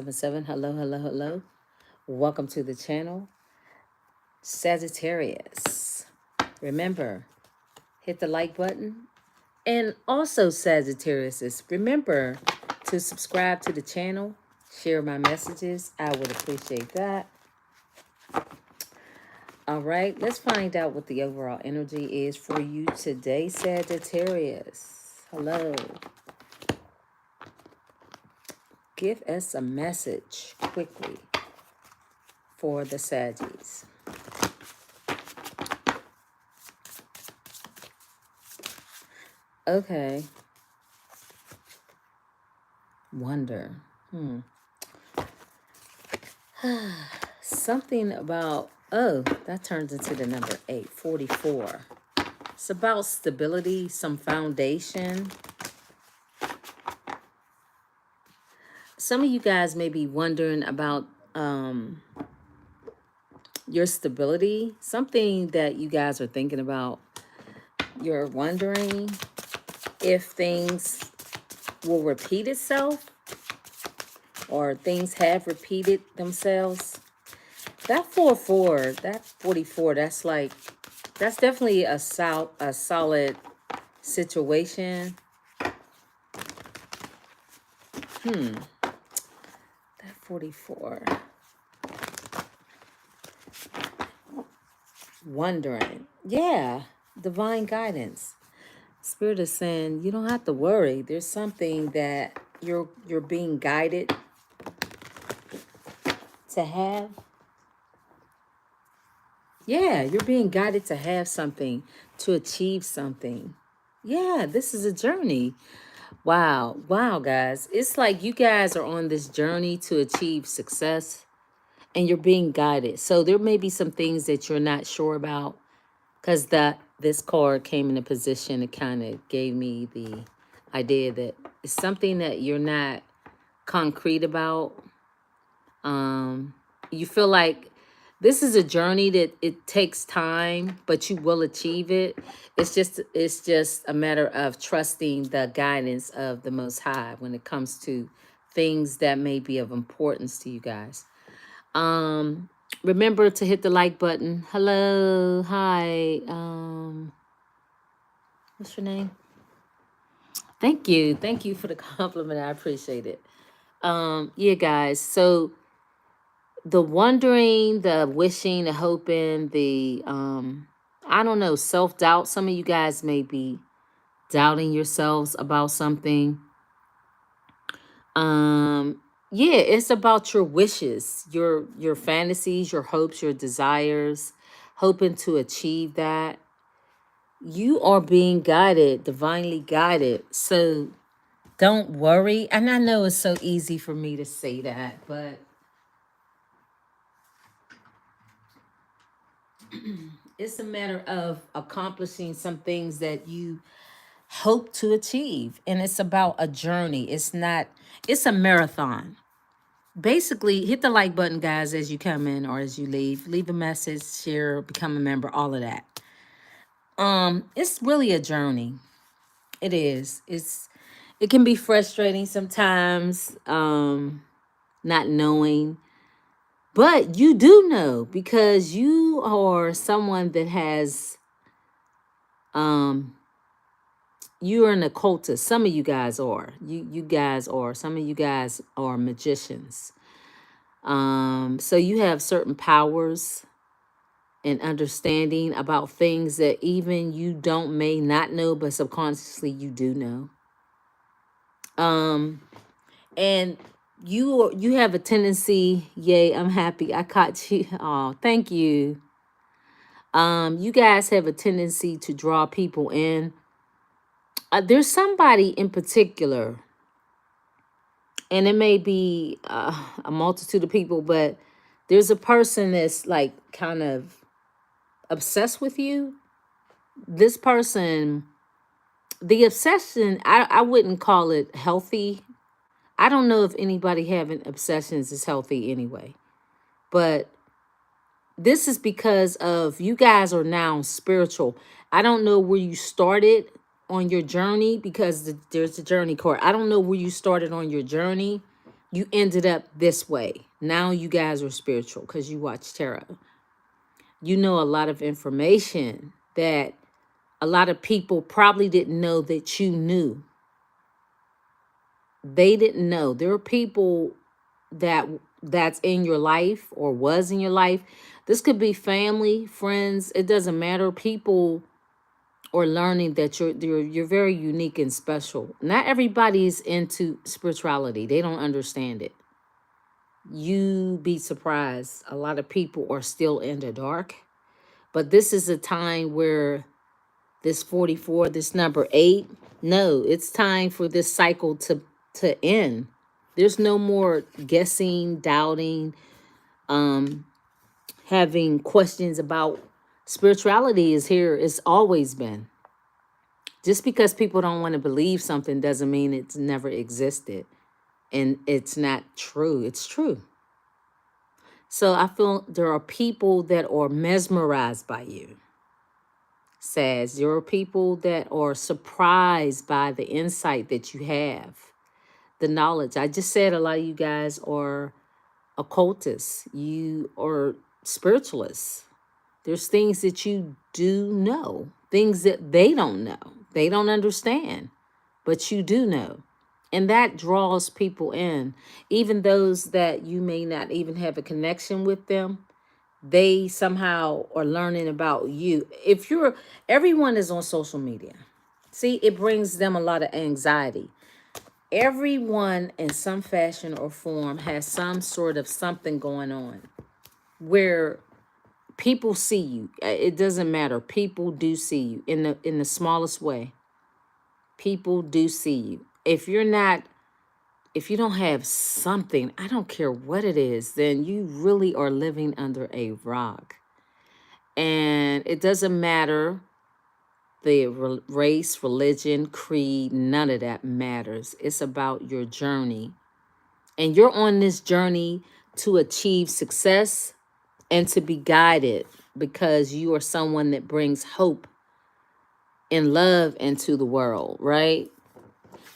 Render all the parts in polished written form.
7 Hello, hello, hello. Welcome to the channel. Sagittarius. Remember, hit the like button. And also, Sagittarius, remember to subscribe to the channel, share my messages. I would appreciate that. All right, let's find out what the overall energy is for you today, Sagittarius. Hello. Give us a message quickly for the Saggies. Okay. Wonder. Something about, oh, that turns into the number 844. It's about stability, some foundation. Some of you guys may be wondering about your stability, something that you guys are thinking about. You're wondering if things will repeat itself or things have repeated themselves. That 4-4, that 44, that's definitely a solid situation. That 44. Wondering. Yeah, divine guidance. Spirit is saying you don't have to worry. There's something that you're being guided to have. Yeah, you're being guided to have something, to achieve something. Yeah, this is a journey. Wow. Wow, guys. It's like you guys are on this journey to achieve success and you're being guided. So there may be some things that you're not sure about because this card came in a position. It kind of gave me the idea that it's something that you're not concrete about. You feel like this is a journey that it takes time, but you will achieve it. It's just a matter of trusting the guidance of the Most High when it comes to things that may be of importance to you guys. Remember to hit the like button. Hello, hi. What's your name? Thank you for the compliment. I appreciate it. Yeah, guys. So the wondering, the wishing, the hoping, the I don't know, self-doubt. Some of you guys may be doubting yourselves about something. Yeah, it's about your wishes, your fantasies, your hopes, your desires, hoping to achieve that. You are being guided, divinely guided. So don't worry. And I know it's so easy for me to say that, but it's a matter of accomplishing some things that you hope to achieve. And it's about a journey. It's a marathon. Basically, hit the like button, guys, as you come in or as you leave. Leave a message, share, become a member, all of that. It's really a journey. It is. It can be frustrating sometimes, not knowing. But you do know because you are someone that has you're an occultist. Some of you guys are. You guys are. Some of you guys are magicians. So you have certain powers and understanding about things that even you don't may not know, but subconsciously you do know. And you have a tendency, yay, I'm happy. I caught you. Oh, thank you. You guys have a tendency to draw people in. There's somebody in particular, and it may be a multitude of people, but there's a person that's like kind of obsessed with you. This person, the obsession, I wouldn't call it healthy. I don't know if anybody having obsessions is healthy anyway, but this is because of you guys are now spiritual. I don't know where you started on your journey because there's a journey card. I don't know where you started on your journey, you ended up this way. Now you guys are spiritual because you watch tarot. You know a lot of information that a lot of people probably didn't know that you knew. They didn't know. There are people that's in your life or was in your life. This could be family, friends, it doesn't matter. People are learning that you're very unique and special. Not everybody's into spirituality. They don't understand it. You be surprised. A lot of people are still in the dark. But this is a time where this 44, this number 8, no, it's time for this cycle to end. There's no more guessing, doubting, having questions about spirituality is here. It's always been. Just because people don't want to believe something doesn't mean it's never existed. And it's not true. It's true. So I feel there are people that are mesmerized by you. Says there are people that are surprised by the insight that you have, the knowledge. I just said a lot of you guys are occultists. You are spiritualists. There's things that you do know, things that they don't know. They don't understand, but you do know. And that draws people in. Even those that you may not even have a connection with them, they somehow are learning about you. If you're, everyone is on social media. See, it brings them a lot of anxiety. Everyone in some fashion or form has some sort of something going on where people see you. It doesn't matter. People do see you in the smallest way. People do see you. If you're not, if you don't have something, I don't care what it is, then you really are living under a rock. And it doesn't matter the race, religion, creed, none of that matters. It's about your journey. And you're on this journey to achieve success and to be guided because you are someone that brings hope and love into the world, right?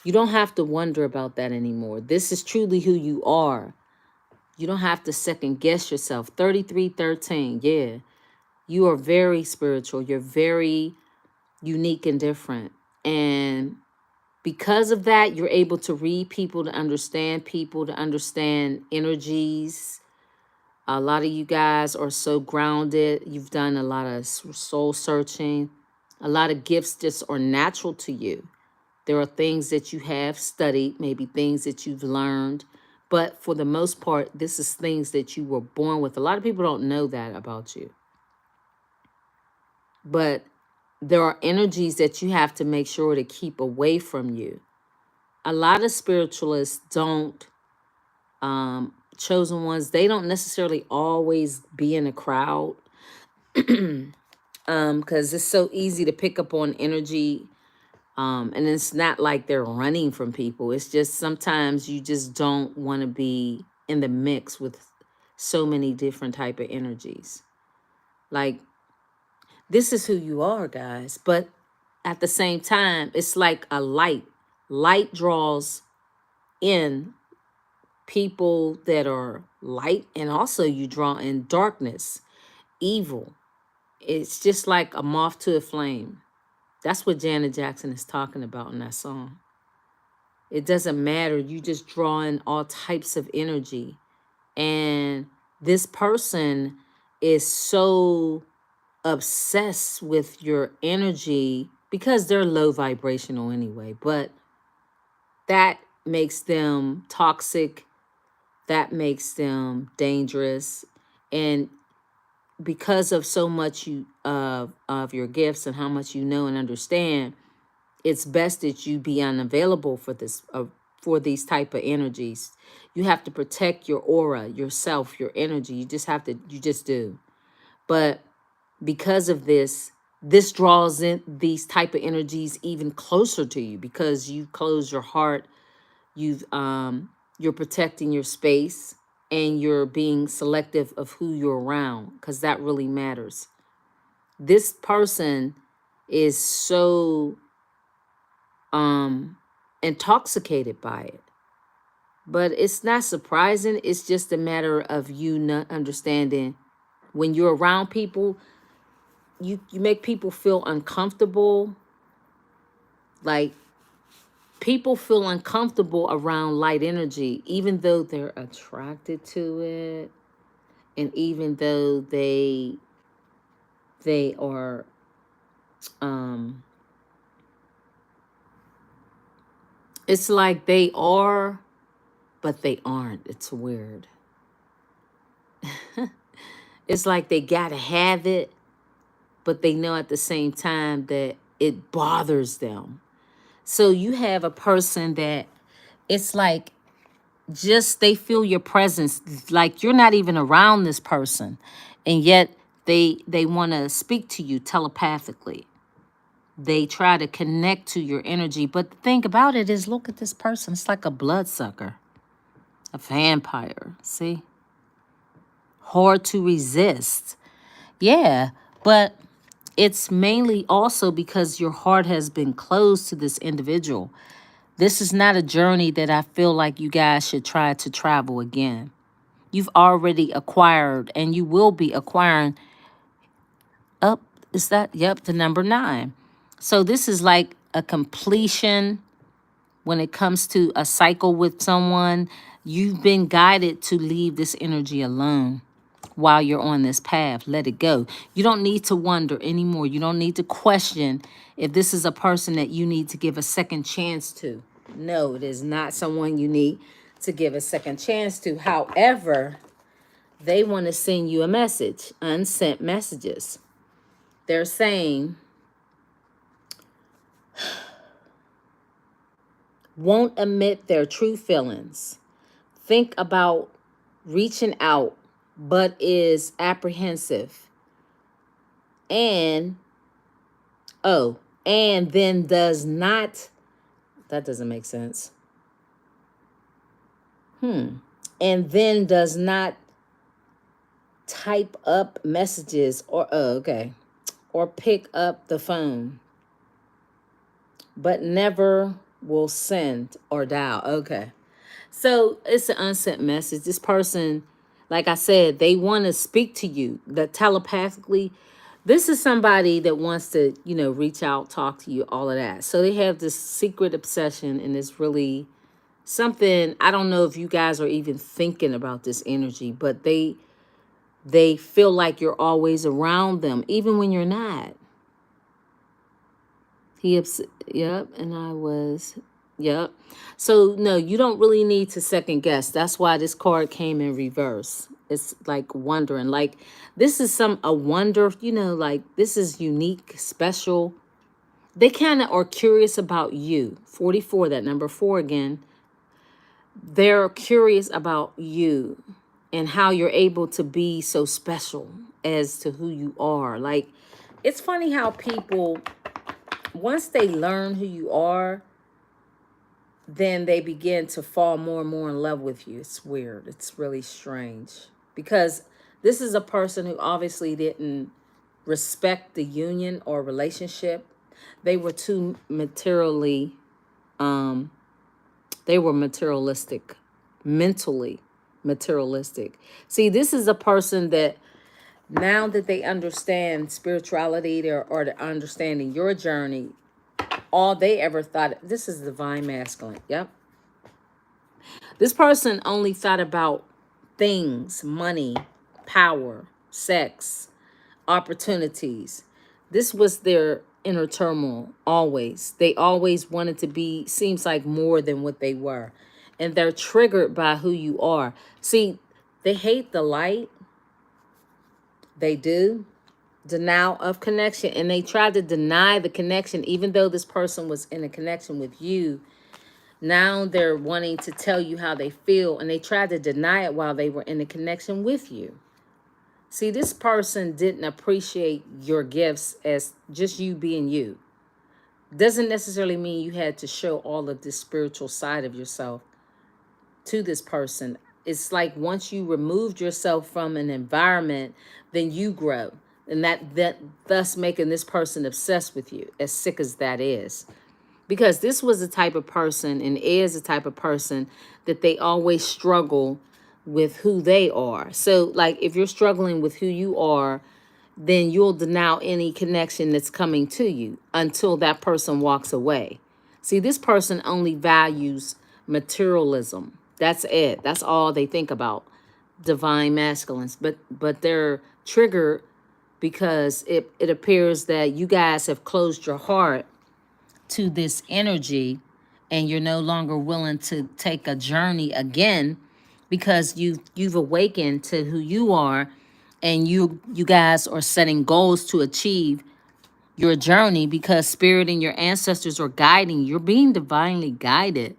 You don't have to wonder about that anymore. This is truly who you are. You don't have to second guess yourself. 3313, yeah. You are very spiritual. You're very unique and different. And because of that, you're able to read people, to understand energies. A lot of you guys are so grounded. You've done a lot of soul searching. A lot of gifts just are natural to you. There are things that you have studied, maybe things that you've learned. But for the most part, this is things that you were born with. A lot of people don't know that about you. But there are energies that you have to make sure to keep away from you. A lot of spiritualists don't, chosen ones, they don't necessarily always be in a crowd, because it's so easy to pick up on energy. And it's not like they're running from people. It's just sometimes you just don't want to be in the mix with so many different type of energies. Like, this is who you are, guys. But at the same time, it's like a light. Light draws in people that are light, and also you draw in darkness, evil. It's just like a moth to a flame. That's what Janet Jackson is talking about in that song. It doesn't matter. You just draw in all types of energy. And this person is so obsessed with your energy because they're low vibrational anyway. But that makes them toxic. That makes them dangerous. And because of so much of your gifts and how much you know and understand, it's best that you be unavailable for this for these type of energies. You have to protect your aura, yourself, your energy. You just do. But because of this, this draws in these type of energies even closer to you because you close your heart. You're protecting your space, and you're being selective of who you're around, because that really matters. This person is so intoxicated by it. But it's not surprising. It's just a matter of you not understanding. When you're around people, you make people feel uncomfortable. Like, people feel uncomfortable around light energy, even though they're attracted to it, and even though they are um it's like they are, but they aren't. It's weird. It's like they gotta have it, but they know at the same time that it bothers them. So you have a person that it's like, just they feel your presence, like you're not even around this person, and yet they want to speak to you telepathically. They try to connect to your energy, but the thing about it is, look at this person. It's like a bloodsucker, a vampire. See, hard to resist. Yeah, but it's mainly also because your heart has been closed to this individual. This is not a journey that I feel like you guys should try to travel again. You've already acquired, and you will be acquiring up. Is that, yep, the number 9. So this is like a completion when it comes to a cycle with someone. You've been guided to leave this energy alone while you're on this path. Let it go. You don't need to wonder anymore. You don't need to question if this is a person that you need to give a second chance to. No, it is not someone you need to give a second chance to. However, they want to send you a message, unsent messages. They're saying, won't admit their true feelings. Think about reaching out, but is apprehensive. And, oh, and then does not, that doesn't make sense. And then does not type up messages or, oh, okay, or pick up the phone, but never will send or dial. Okay. So it's an unsent message. This person, like I said, they want to speak to you, that telepathically. This is somebody that wants to, reach out, talk to you, all of that. So they have this secret obsession, and it's really something. I don't know if you guys are even thinking about this energy, but they feel like you're always around them, even when you're not. Yep, and I was, yep. So no, you don't really need to second guess. That's why this card came in reverse. It's like wondering, like this is a wonder, like this is unique, special. They kind of are curious about you. 44, that number 4 again. They're curious about you and how you're able to be so special as to who you are. Like, it's funny how people, once they learn who you are, then they begin to fall more and more in love with you. It's weird. It's really strange. Because this is a person who obviously didn't respect the union or relationship. They were too materially, they were materialistic, mentally materialistic. See, this is a person that now that they understand spirituality, or they're understanding your journey, all they ever thought, this is divine masculine. Yep. This person only thought about things, money, power, sex, opportunities. This was their inner turmoil always. They always wanted to be, seems like, more than what they were. And they're triggered by who you are. See, they hate the light. They do. Denial of connection. And they tried to deny the connection, even though this person was in a connection with you. Now they're wanting to tell you how they feel, and they tried to deny it while they were in a connection with you. See, this person didn't appreciate your gifts as just you being you. Doesn't necessarily mean you had to show all of this spiritual side of yourself to this person. It's like once you removed yourself from an environment, then you grow. And that thus making this person obsessed with you, as sick as that is. Because this was the type of person and is the type of person that they always struggle with who they are. So like if you're struggling with who you are, then you'll deny any connection that's coming to you until that person walks away. See, this person only values materialism. That's it. That's all they think about. Divine masculines. But they're triggered because it appears that you guys have closed your heart to this energy and you're no longer willing to take a journey again because you've awakened to who you are, and you guys are setting goals to achieve your journey because spirit and your ancestors are guiding. You're being divinely guided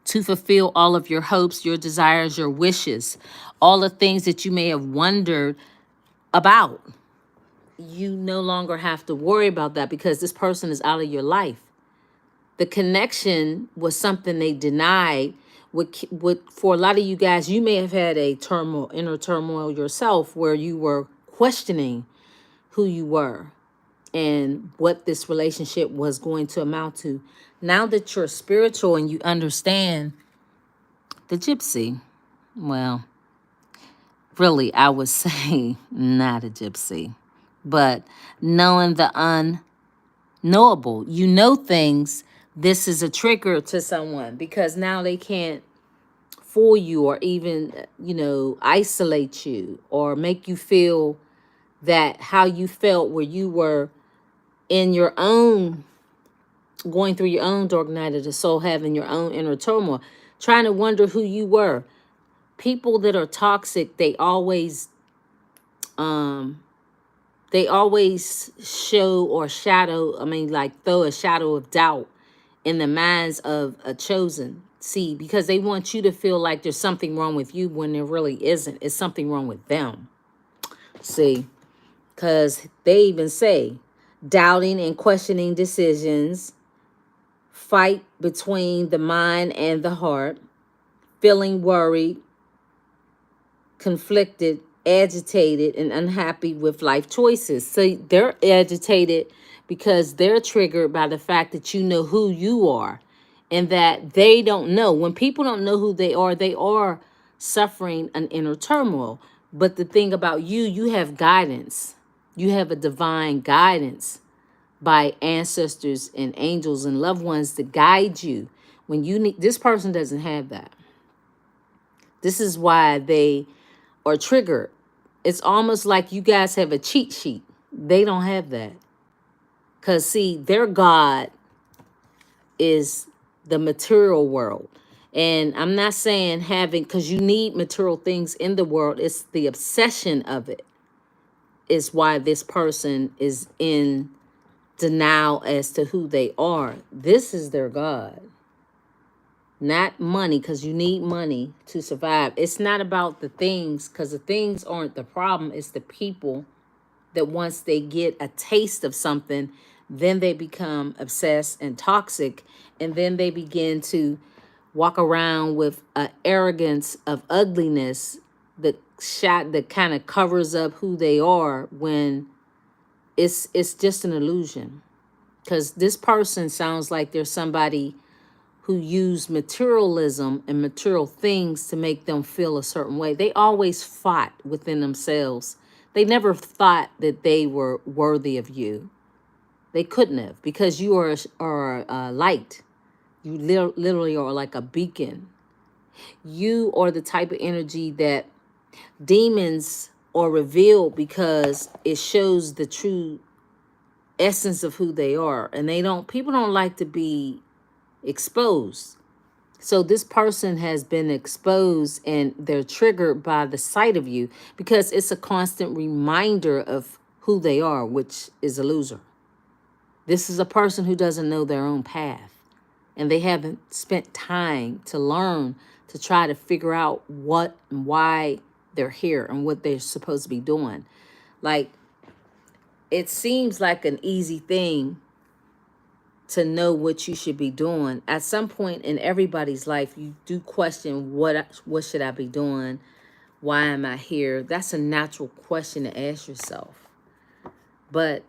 to fulfill all of your hopes, your desires, your wishes, all the things that you may have wondered about. You no longer have to worry about that because this person is out of your life. The connection was something they denied. For a lot of you guys, you may have had a turmoil, inner turmoil yourself, where you were questioning who you were and what this relationship was going to amount to. Now that you're spiritual and you understand the gypsy, well, really, I would say not a gypsy, but knowing the unknowable. You know things. This is a trigger to someone because now they can't fool you or even, isolate you or make you feel that how you felt where you were in your own, going through your own dark night of the soul, having your own inner turmoil, trying to wonder who you were. People that are toxic, they always show or shadow, like throw a shadow of doubt in the minds of a chosen. See, because they want you to feel like there's something wrong with you when there really isn't. It's something wrong with them. See, because they even say doubting and questioning decisions, fight between the mind and the heart, feeling worried, conflicted, agitated, and unhappy with life choices. So they're agitated because they're triggered by the fact that you know who you are and that they don't know. When people don't know who they are suffering an inner turmoil. But the thing about you, you have guidance. You have a divine guidance by ancestors and angels and loved ones to guide you. When you need, this person doesn't have that. This is why they are triggered. It's almost like you guys have a cheat sheet. They don't have that. Because, see, their God is the material world. And I'm not saying having, because you need material things in the world. It's the obsession of it is why this person is in denial as to who they are. This is their God. Not money, because you need money to survive. It's not about the things, because the things aren't the problem. It's the people that once they get a taste of something, then they become obsessed and toxic. And then they begin to walk around with an arrogance of ugliness that kind of covers up who they are when it's just an illusion. Because this person sounds like there's somebody who use materialism and material things to make them feel a certain way. They always fought within themselves. They never thought that they were worthy of you. They couldn't have, because you are a light. You literally are like a beacon. You are the type of energy that demons are revealed because it shows the true essence of who they are. And people don't like to be exposed. So this person has been exposed and they're triggered by the sight of you because it's a constant reminder of who they are, which is a loser. This is a person who doesn't know their own path, and they haven't spent time to learn, to try to figure out what and why they're here and what they're supposed to be doing. Like, it seems like an easy thing to know what you should be doing. At some point in everybody's life, you do question what should I be doing? Why am I here? That's a natural question to ask yourself. But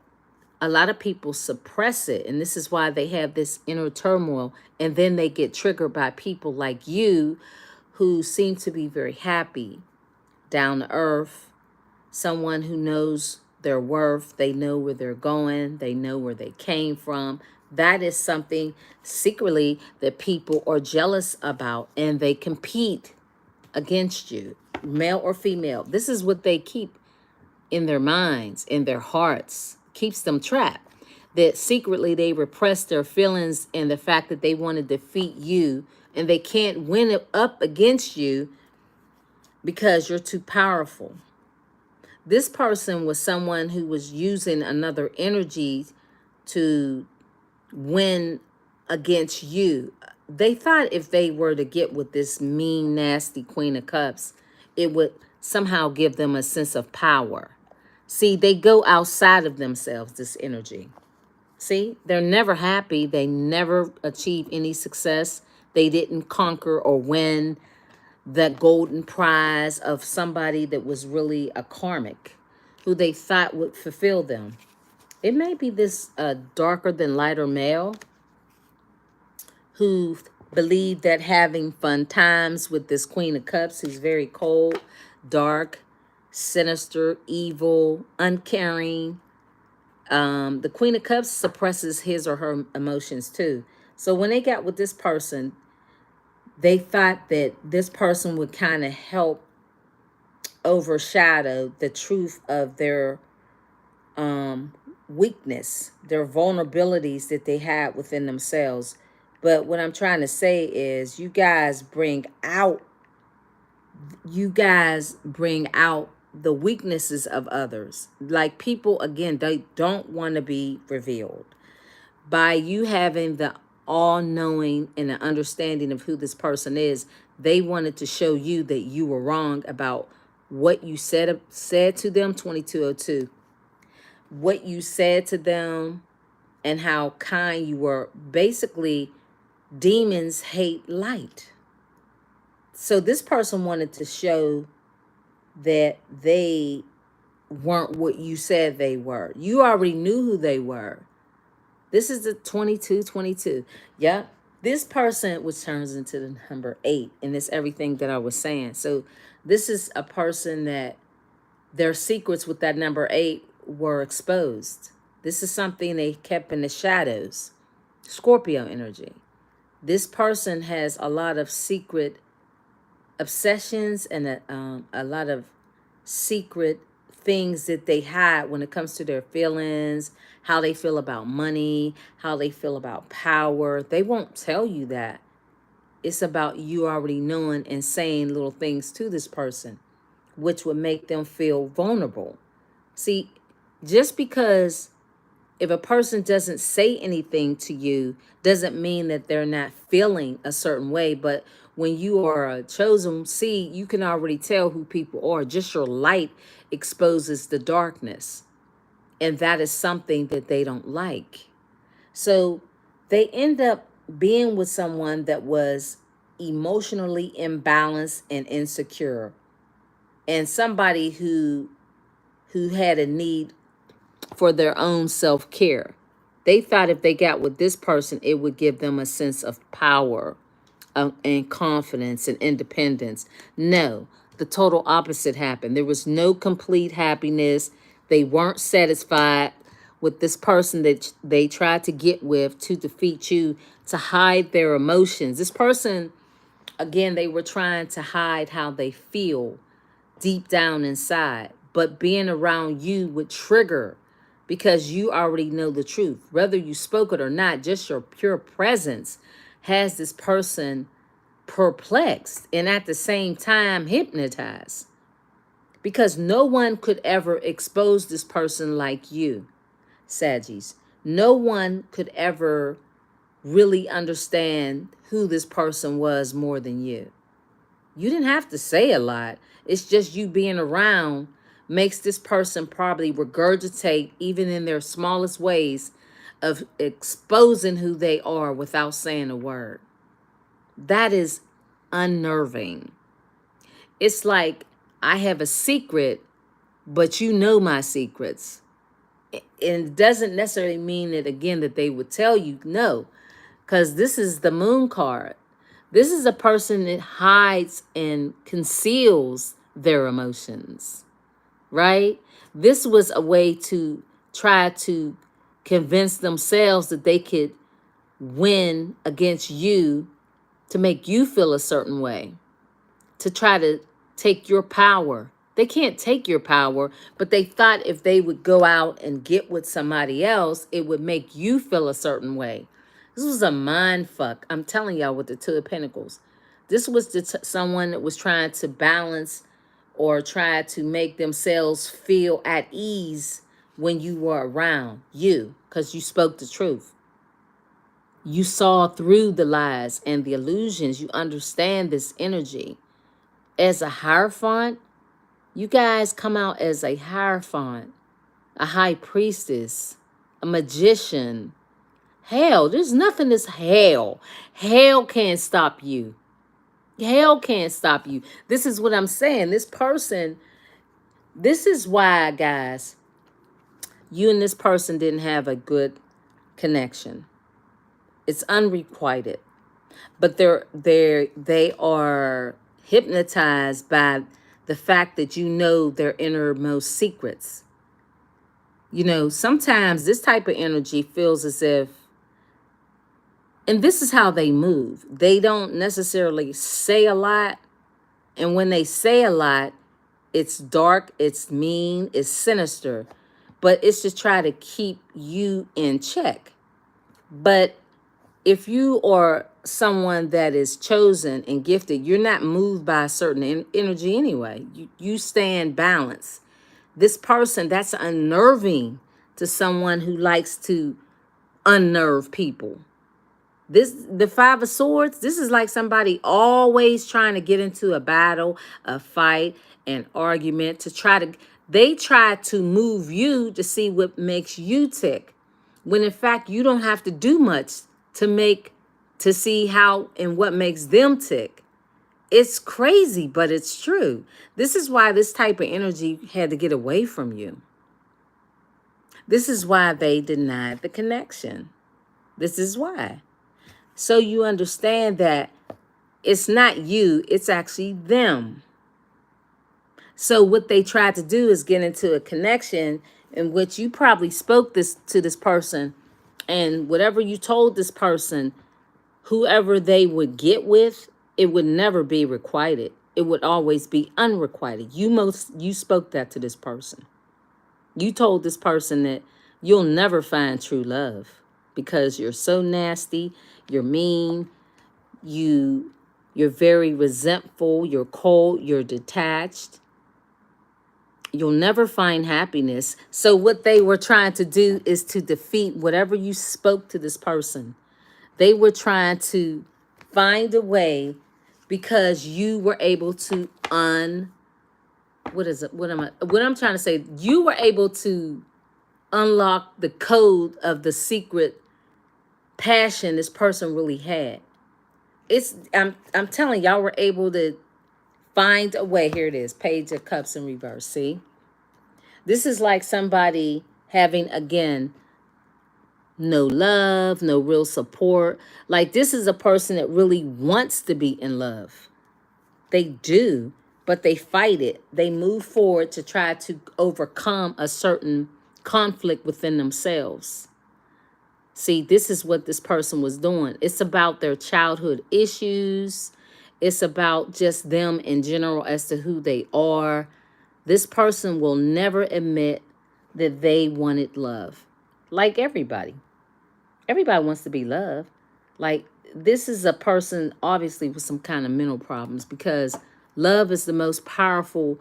a lot of people suppress it, and this is why they have this inner turmoil, and then they get triggered by people like you who seem to be very happy, down to earth, someone who knows their worth, they know where they're going, they know where they came from. That is something secretly that people are jealous about, and they compete against you, male or female. This is what they keep in their minds, in their hearts, keeps them trapped. That secretly they repress their feelings and the fact that they want to defeat you, and they can't win it up against you because you're too powerful. This person was someone who was using another energy to win against you. They thought if they were to get with this mean, nasty Queen of Cups, it would somehow give them a sense of power. See, they go outside of themselves, this energy. See, they're never happy. They never achieve any success. They didn't conquer or win that golden prize of somebody that was really a karmic, who they thought would fulfill them. It may be this darker than lighter male who believed that having fun times with this Queen of Cups, who's very cold, dark, sinister, evil, uncaring. The Queen of Cups suppresses his or her emotions too. So when they got with this person, they thought that this person would kind of help overshadow the truth of their weakness, their vulnerabilities that they had within themselves. But what I'm trying to say is you guys bring out the weaknesses of others. Like people, again, they don't want to be revealed. By you having the all-knowing and the understanding of who this person is, they wanted to show you that you were wrong about what you said to them, 2202. What you said to them and how kind you were. Basically, demons hate light. So this person wanted to show that they weren't what you said they were. You already knew who they were. This is the 2222. Yep. This person, which turns into the number 8, and it's everything that I was saying. So this is a person that their secrets with that number 8 were exposed. This is something they kept in the shadows. Scorpio energy. This person has a lot of secret obsessions and a lot of secret things that they hide when it comes to their feelings, how they feel about money, how they feel about power. They won't tell you that. It's about you already knowing and saying little things to this person, which would make them feel vulnerable. See, just because if a person doesn't say anything to you doesn't mean that they're not feeling a certain way. But when you are a chosen seed, you can already tell who people are. Just your light exposes the darkness. And that is something that they don't like. So they end up being with someone that was emotionally imbalanced and insecure. And somebody who had a need for their own self-care. They thought if they got with this person, it would give them a sense of power and confidence and independence. No, the total opposite happened. There was no complete happiness. They weren't satisfied with this person that they tried to get with to defeat you, to hide their emotions. This person, again, they were trying to hide how they feel deep down inside. But being around you would trigger, because you already know the truth. Whether you spoke it or not, just your pure presence has this person perplexed and at the same time hypnotized. Because no one could ever expose this person like you, Saggies. No one could ever really understand who this person was more than you. You didn't have to say a lot. It's just you being around makes this person probably regurgitate, even in their smallest ways, of exposing who they are without saying a word. That is unnerving. It's like I have a secret, but you know my secrets. And it doesn't necessarily mean that, again, that they would tell you no, because this is the moon card. This is a person that hides and conceals their emotions, right? This was a way to try to convince themselves that they could win against you, to make you feel a certain way, to try to take your power. They can't take your power, but they thought if they would go out and get with somebody else, it would make you feel a certain way. This was a mind fuck. I'm telling y'all, with the Two of Pentacles. This was someone that was trying to balance or try to make themselves feel at ease when you were around you, because you spoke the truth. You saw through the lies and the illusions. You understand this energy. As a Hierophant, you guys come out as a Hierophant, a High Priestess, a Magician. Hell, there's nothing that's hell. Hell can't stop you. Hell can't stop you. This is what I'm saying. This person, this is why, guys, you and this person didn't have a good connection. It's unrequited. But they are hypnotized by the fact that you know their innermost secrets. You know, sometimes this type of energy feels as if, and this is how they move. They don't necessarily say a lot. And when they say a lot, it's dark, it's mean, it's sinister. But it's to try to keep you in check. But if you are someone that is chosen and gifted, you're not moved by a certain energy anyway. You stand balanced. This person, that's unnerving to someone who likes to unnerve people. The Five of Swords, this is like somebody always trying to get into a battle, a fight, an argument, they try to move you to see what makes you tick. When in fact, you don't have to do much to see how and what makes them tick. It's crazy, but it's true. This is why this type of energy had to get away from you. This is why they denied the connection. This is why. So you understand that it's not you, it's actually them. So what they tried to do is get into a connection in which you probably spoke this to this person, and whatever you told this person, whoever they would get with, it would never be requited. It would always be unrequited. You spoke that to this person. You told this person that you'll never find true love because you're so nasty, you're mean, you're very resentful, you're cold, you're detached. You'll never find happiness. So what they were trying to do is to defeat whatever you spoke to this person. They were trying to find a way, because you were able to what I'm trying to say, you were able to unlock the code of the secret passion this person really had. I'm telling y'all were able to find a way. Here it is, Page of Cups in reverse. See? This is like somebody having, again, no love, no real support. Like, this is a person that really wants to be in love. They do, but they fight it. They move forward to try to overcome a certain conflict within themselves. See, this is what this person was doing. It's about their childhood issues. It's about just them in general as to who they are. This person will never admit that they wanted love. Like everybody. Everybody wants to be loved. Like, this is a person obviously with some kind of mental problems, because love is the most powerful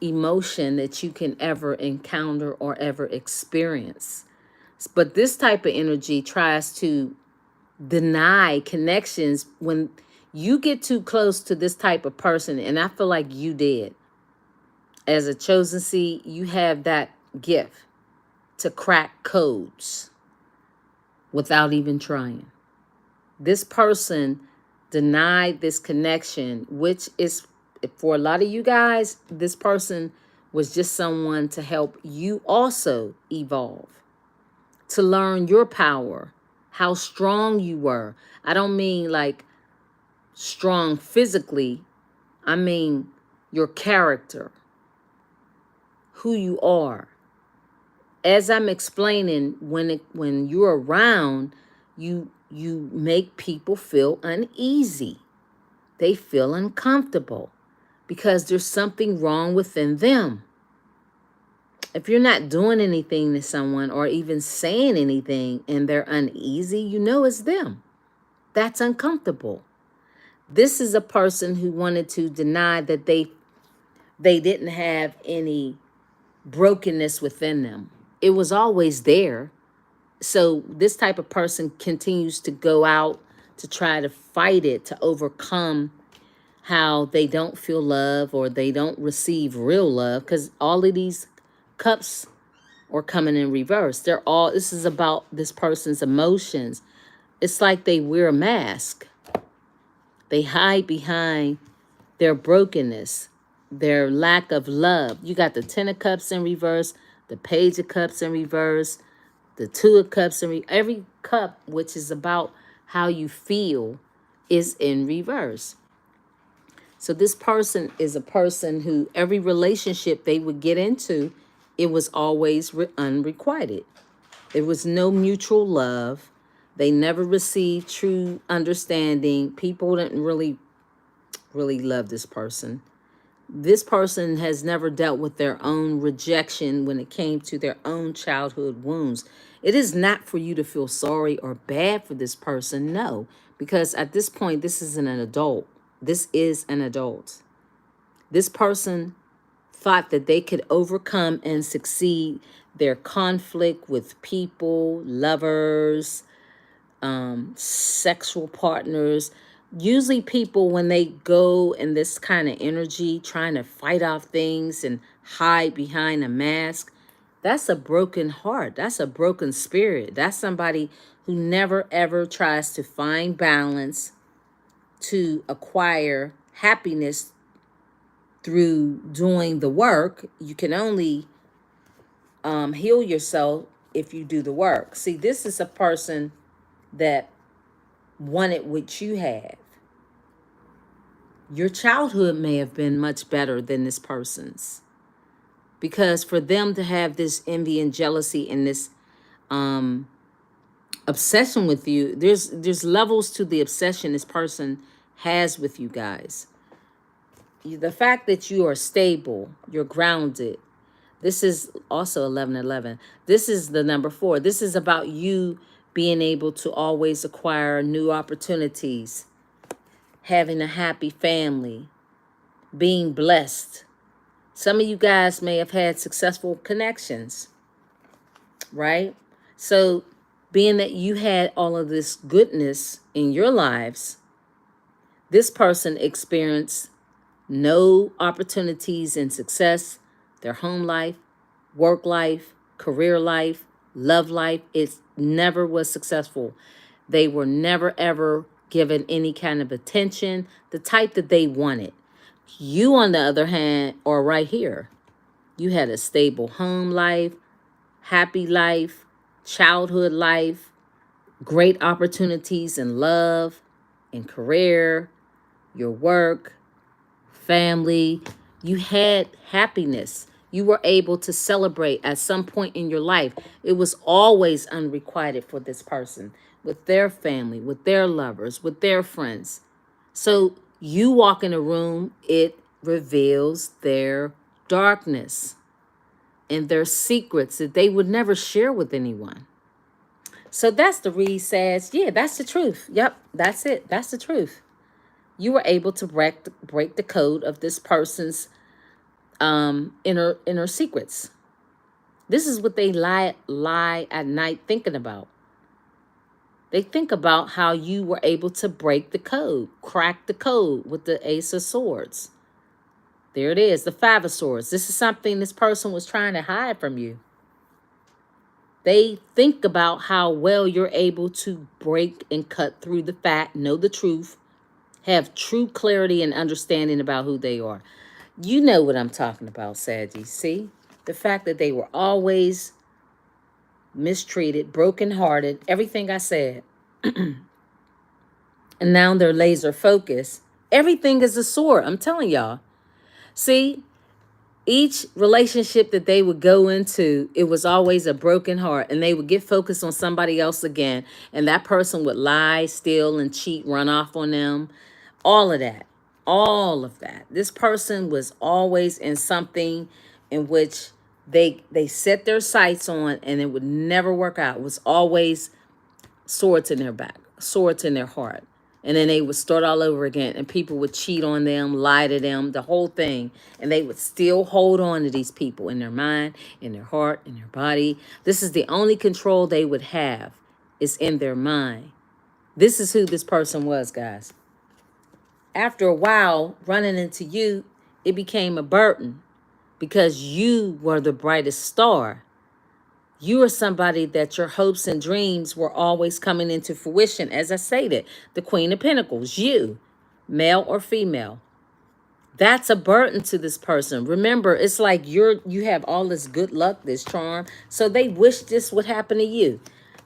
emotion that you can ever encounter or ever experience. But this type of energy tries to deny connections when you get too close to this type of person. And I feel like you did. As a chosen seed, you have that gift to crack codes without even trying. This person denied this connection, which is, for a lot of you guys, this person was just someone to help you also evolve, to learn your power, how strong you were. I don't mean like strong physically, I mean your character, who you are. As I'm explaining, when you're around, you make people feel uneasy. They feel uncomfortable because there's something wrong within them. If you're not doing anything to someone or even saying anything and they're uneasy, you know it's them. That's uncomfortable. This is a person who wanted to deny that they didn't have any brokenness within them. It was always there. So this type of person continues to go out to try to fight it, to overcome how they don't feel love or they don't receive real love, because all of these cups are coming in reverse. This is about this person's emotions. It's like they wear a mask. They hide behind their brokenness, their lack of love. You got the Ten of Cups in reverse, the Page of Cups in reverse, the Two of Cups in every cup, which is about how you feel, is in reverse. So this person is a person who every relationship they would get into, it was always unrequited. There was no mutual love. They never received true understanding. People didn't really love this person. This person has never dealt with their own rejection when it came to their own childhood wounds. It is not for you to feel sorry or bad for this person, no, because at this point, this isn't an adult. This is an adult. This person thought that they could overcome and succeed their conflict with people, lovers, sexual partners. Usually people, when they go in this kind of energy, trying to fight off things and hide behind a mask, that's a broken heart. That's a broken spirit. That's somebody who never, ever tries to find balance, to acquire happiness through doing the work. You can only heal yourself if you do the work. See, this is a person that wanted what you have. Your childhood may have been much better than this person's, because for them to have this envy and jealousy and this obsession with you, there's levels to the obsession this person has with you guys. The fact that you are stable, you're grounded. This is also 1111. This is the number 4. This is about you being able to always acquire new opportunities, having a happy family, being blessed. Some of you guys may have had successful connections, right? So being that you had all of this goodness in your lives, this person experienced no opportunities in success, their home life, work life, career life, love life. It never was successful. They were never, ever given any kind of attention, the type that they wanted. You, on the other hand, are right here. You had a stable home life, happy life, childhood life, great opportunities in love, in career, your work, family. You had happiness. You were able to celebrate at some point in your life. It was always unrequited for this person, with their family, with their lovers, with their friends. So you walk in a room, it reveals their darkness and their secrets that they would never share with anyone. So that's the read says, yeah, that's the truth. Yep, that's it. That's the truth. You were able to break the code of this person's inner secrets. This is what they lie at night thinking about. They think about how you were able to break the code, crack the code with the Ace of Swords. There it is, the Five of Swords. This is something this person was trying to hide from you. They think about how well you're able to break and cut through the fact, know the truth, have true clarity and understanding about who they are. You know what I'm talking about, Saggy. See? The fact that they were always mistreated, brokenhearted, everything I said. And now they're laser focused. Everything is a sword. I'm telling y'all. See, each relationship that they would go into, it was always a broken heart, and they would get focused on somebody else again, and that person would lie, steal, and cheat, run off on them. All of that. All of that. This person was always in something in which they set their sights on, and it would never work out. It was always swords in their back, swords in their heart. And then they would start all over again, and people would cheat on them, lie to them, the whole thing. And they would still hold on to these people in their mind, in their heart, in their body. This is the only control they would have, is in their mind. This is who this person was, guys. After a while, running into you, it became a burden because you were the brightest star. You are somebody that your hopes and dreams were always coming into fruition. As I stated, the Queen of Pentacles, you, male or female. That's a burden to this person. Remember, it's like you have all this good luck, this charm. So they wish this would happen to you.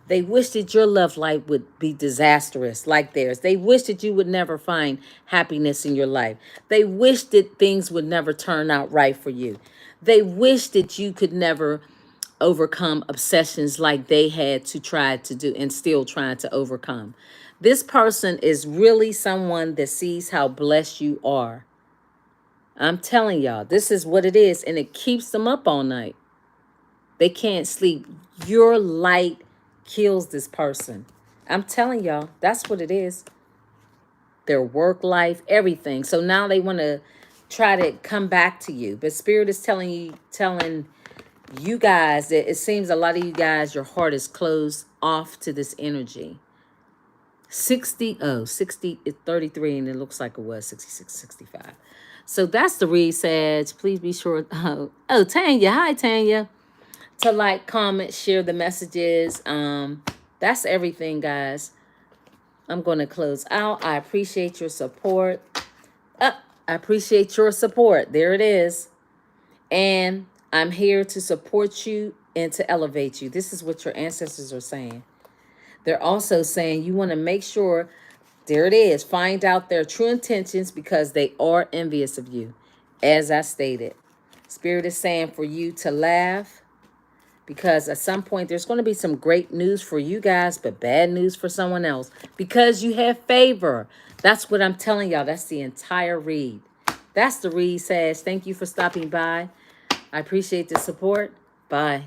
They wish that your love life would be disastrous like theirs. They wish that you would never find happiness in your life. They wish that things would never turn out right for you. They wish that you could never overcome obsessions like they had to try to do and still trying to overcome. This person is really someone that sees how blessed you are. I'm telling y'all, this is what it is, and it keeps them up all night. They can't sleep. Your light kills this person. I'm telling y'all, that's what it is. Their work life, everything. So now they want to try to come back to you. But Spirit is telling you guys that it seems a lot of you guys, your heart is closed off to this energy. 60, 33, and it looks like it was 66, 65. So that's the read, Sag. Please be sure. Oh, Tanya. Hi, Tanya. To like, comment, share the messages. That's everything, guys. I'm going to close out. I appreciate your support. I appreciate your support. There it is. And I'm here to support you and to elevate you. This is what your ancestors are saying. They're also saying you want to make sure, there it is, find out their true intentions because they are envious of you. As I stated, Spirit is saying for you to laugh because at some point there's going to be some great news for you guys, but bad news for someone else because you have favor. That's what I'm telling y'all. That's the entire read. That's the read, Sag. Thank you for stopping by. I appreciate the support. Bye.